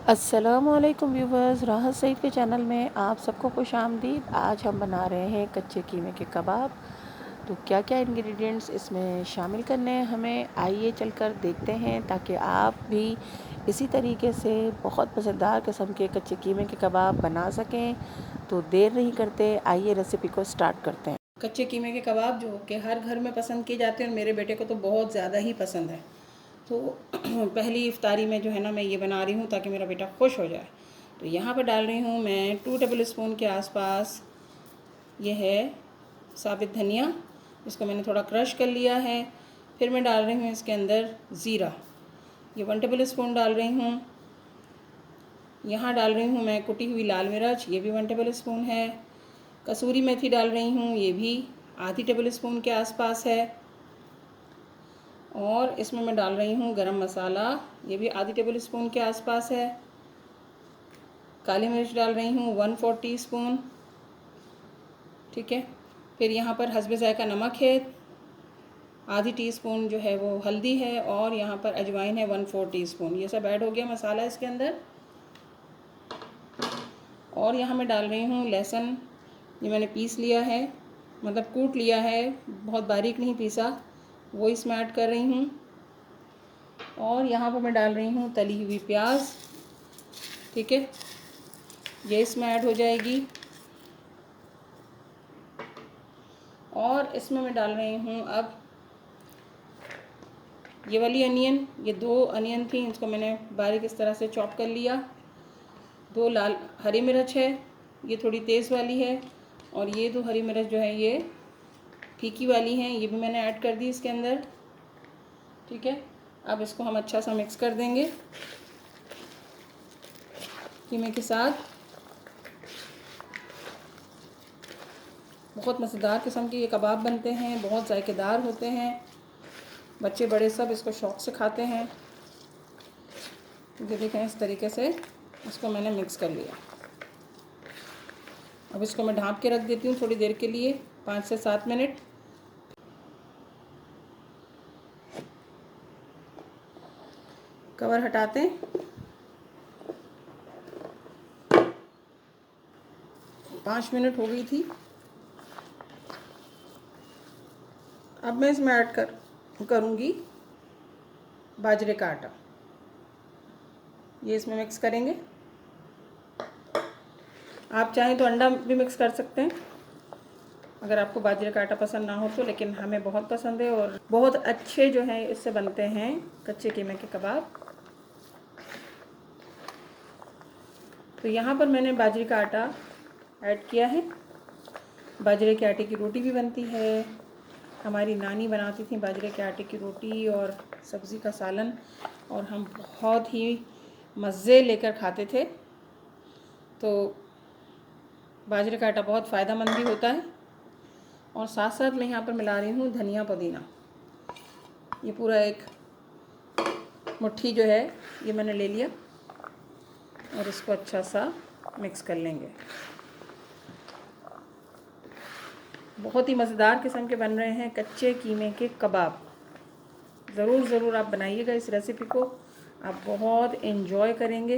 अस्सलामुअलैकुम व्यूवर्स, राहत सईद के चैनल में आप सबको खुश आमदीद। आज हम बना रहे हैं कच्चे कीमे के कबाब। तो क्या क्या इंग्रेडिएंट्स इसमें शामिल करने हैं हमें, आइए चलकर देखते हैं, ताकि आप भी इसी तरीके से बहुत मज़ेदार किस्म के कच्चे कीमे के कबाब बना सकें। तो देर नहीं करते, आइए रेसिपी को स्टार्ट करते हैं। कच्चे कीमे के कबाब जो कि हर घर में पसंद किए जाते हैं और मेरे बेटे को तो बहुत ज़्यादा ही पसंद है। तो पहली इफ्तारी में जो है ना, मैं ये बना रही हूँ ताकि मेरा बेटा खुश हो जाए। तो यहाँ पर डाल रही हूँ मैं 2 टेबल स्पून के आसपास, ये है साबित धनिया, इसको मैंने थोड़ा क्रश कर लिया है। फिर मैं डाल रही हूँ इसके अंदर ज़ीरा, ये 1 टेबल स्पून डाल रही हूँ। यहाँ डाल रही हूँ मैं कुटी हुई लाल मिर्च, ये भी 1 टेबल स्पून है। कसूरी मेथी डाल रही हूँ, ये भी आधी टेबल स्पून के आसपास है। और इसमें मैं डाल रही हूँ गरम मसाला, ये भी आधी टेबल स्पून के आसपास है। काली मिर्च डाल रही हूँ 1/4 टीस्पून, ठीक है। फिर यहाँ पर हस्बे ज़ायका नमक है, आधी टीस्पून जो है वो हल्दी है, और यहाँ पर अजवाइन है 1/4 टीस्पून। ये सब ऐड हो गया मसाला इसके अंदर। और यहाँ मैं डाल रही हूँ लहसुन, ये मैंने पीस लिया है, मतलब कूट लिया है, बहुत बारीक नहीं पीसा, वो इसमें ऐड कर रही हूँ। और यहाँ पर मैं डाल रही हूँ तली हुई प्याज, ठीक है, ये इसमें ऐड हो जाएगी। और इसमें मैं डाल रही हूँ अब ये वाली अनियन, ये 2 अनियन थी, इसको मैंने बारीक इस तरह से चॉप कर लिया। 2 लाल हरी मिर्च है, ये थोड़ी तेज़ वाली है, और ये 2 हरी मिर्च जो है ये फीकी वाली हैं, ये भी मैंने ऐड कर दी इसके अंदर, ठीक है। अब इसको हम अच्छा सा मिक्स कर देंगे कीमे के साथ। बहुत मज़ेदार किस्म के ये कबाब बनते हैं, बहुत जायकेदार होते हैं, बच्चे बड़े सब इसको शौक़ से खाते हैं। ये देखें, इस तरीके से इसको मैंने मिक्स कर लिया। अब इसको मैं ढाँप के रख देती हूँ थोड़ी देर के लिए, 5 से 7 मिनट। कवर हटाते हैं। 5 मिनट हो गई थी। अब मैं इसमें ऐड करूँगी बाजरे का आटा, ये इसमें मिक्स करेंगे। आप चाहें तो अंडा भी मिक्स कर सकते हैं अगर आपको बाजरे का आटा पसंद ना हो तो, लेकिन हमें बहुत पसंद है और बहुत अच्छे जो हैं इससे बनते हैं कच्चे कीमे के कबाब। तो यहाँ पर मैंने बाजरे का आटा ऐड किया है। बाजरे के आटे की रोटी भी बनती है, हमारी नानी बनाती थी बाजरे के आटे की रोटी और सब्ज़ी का सालन, और हम बहुत ही मज़े लेकर खाते थे। तो बाजरे का आटा बहुत फ़ायदेमंद भी होता है। और साथ साथ मैं यहाँ पर मिला रही हूँ धनिया पुदीना, ये पूरा एक मुट्ठी जो है ये मैंने ले लिया, और इसको अच्छा सा मिक्स कर लेंगे। बहुत ही मज़ेदार किस्म के बन रहे हैं कच्चे कीमे के कबाब। ज़रूर आप बनाइएगा इस रेसिपी को, आप बहुत इन्जॉय करेंगे।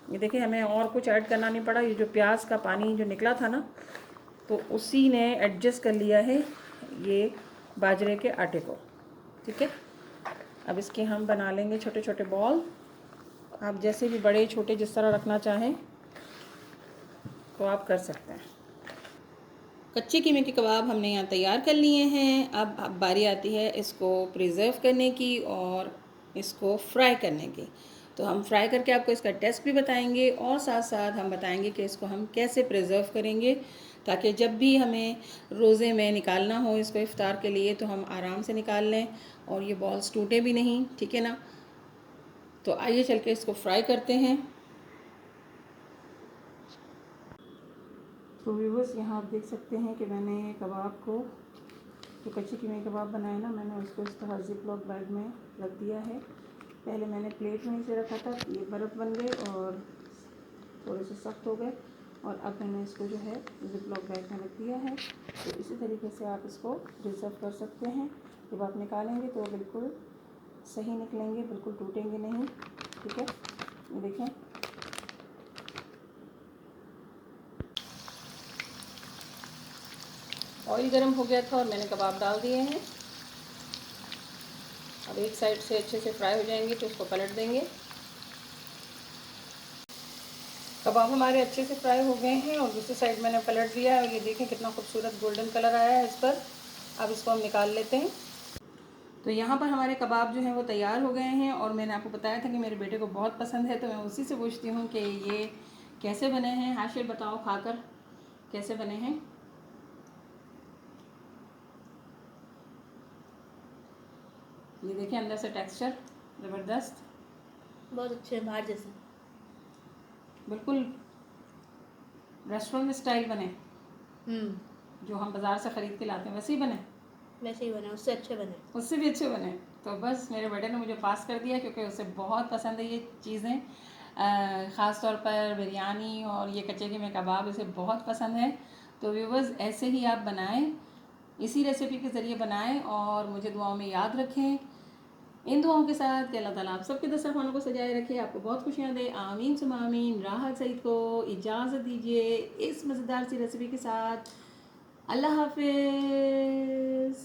ये देखिए, हमें और कुछ ऐड करना नहीं पड़ा, ये जो प्याज का पानी जो निकला था ना, तो उसी ने एडजस्ट कर लिया है ये बाजरे के आटे को, ठीक है। अब इसके हम बना लेंगे छोटे छोटे बॉल। आप जैसे भी बड़े छोटे जिस तरह रखना चाहें तो आप कर सकते हैं। कच्चे कीमे के कबाब हमने यहाँ तैयार कर लिए हैं। अब बारी आती है इसको प्रिज़र्व करने की और इसको फ्राई करने की। तो हम फ्राई करके आपको इसका टेस्ट भी बताएंगे, और साथ साथ हम बताएंगे कि इसको हम कैसे प्रिज़र्व करेंगे, ताकि जब भी हमें रोज़े में निकालना हो इसको इफ़्तार के लिए तो हम आराम से निकाल लें और ये बॉल्स टूटे भी नहीं, ठीक है ना। तो आइए चल के इसको फ्राई करते हैं। तो व्यूअर्स, यहाँ आप देख सकते हैं कि मैंने कबाब को, जो कच्चे कीमे कबाब बनाए ना, मैंने उसको इस तरह जिप लॉक बैग में रख दिया है। पहले मैंने प्लेट में इसे रखा था, ये बर्फ़ बन गए और थोड़े से सख्त हो गए, और अब मैंने इसको जो है जिप लॉक बैग में रख दिया है। तो इसी तरीके से आप इसको प्रिजर्व कर सकते हैं। जब आप निकालेंगे तो बिल्कुल सही निकलेंगे, बिल्कुल टूटेंगे नहीं, ठीक है। ये देखें। ऑयल गर्म हो गया था और मैंने कबाब डाल दिए हैं। अब एक साइड से अच्छे से फ्राई हो जाएंगे तो उसको पलट देंगे। कबाब हमारे अच्छे से फ्राई हो गए हैं और दूसरी साइड मैंने पलट दिया है और ये देखें कितना खूबसूरत गोल्डन कलर आया है इस पर। अब इसको हम निकाल लेते हैं। तो यहाँ पर हमारे कबाब जो हैं वो तैयार हो गए हैं और मैंने आपको बताया था कि मेरे बेटे को बहुत पसंद है, तो मैं उसी से पूछती हूँ कि ये कैसे बने हैं। हाशिर बताओ खाकर कैसे बने हैं। ये देखिए अंदर से टेक्सचर ज़बरदस्त, बहुत अच्छे हैं, बाहर जैसे। बिल्कुल रेस्टोरेंट स्टाइल बने, जो हम बाज़ार से ख़रीद के लाते हैं वैसे ही बने। वैसे ही बने, उससे अच्छे बने। उससे भी अच्छे बने। तो बस मेरे बेटे ने मुझे पास कर दिया क्योंकि उसे बहुत पसंद है ये चीज़ें, ख़ास तौर पर बिरयानी और ये कच्चे कीमे कबाब इसे बहुत पसंद है। तो व्यूअर्स ऐसे ही आप बनाएं, इसी रेसिपी के ज़रिए बनाएं और मुझे दुआओं में याद रखें। इन दुआओं के साथ कि अल्लाह ताला आप सबके दस्तरखानों को सजाए रखे, आपको बहुत खुशियाँ दे। आमीन सुम आमीन। राहत सईद को इजाज़त दीजिए इस मज़ेदार सी रेसिपी के साथ। अल्लाह हाफिज़।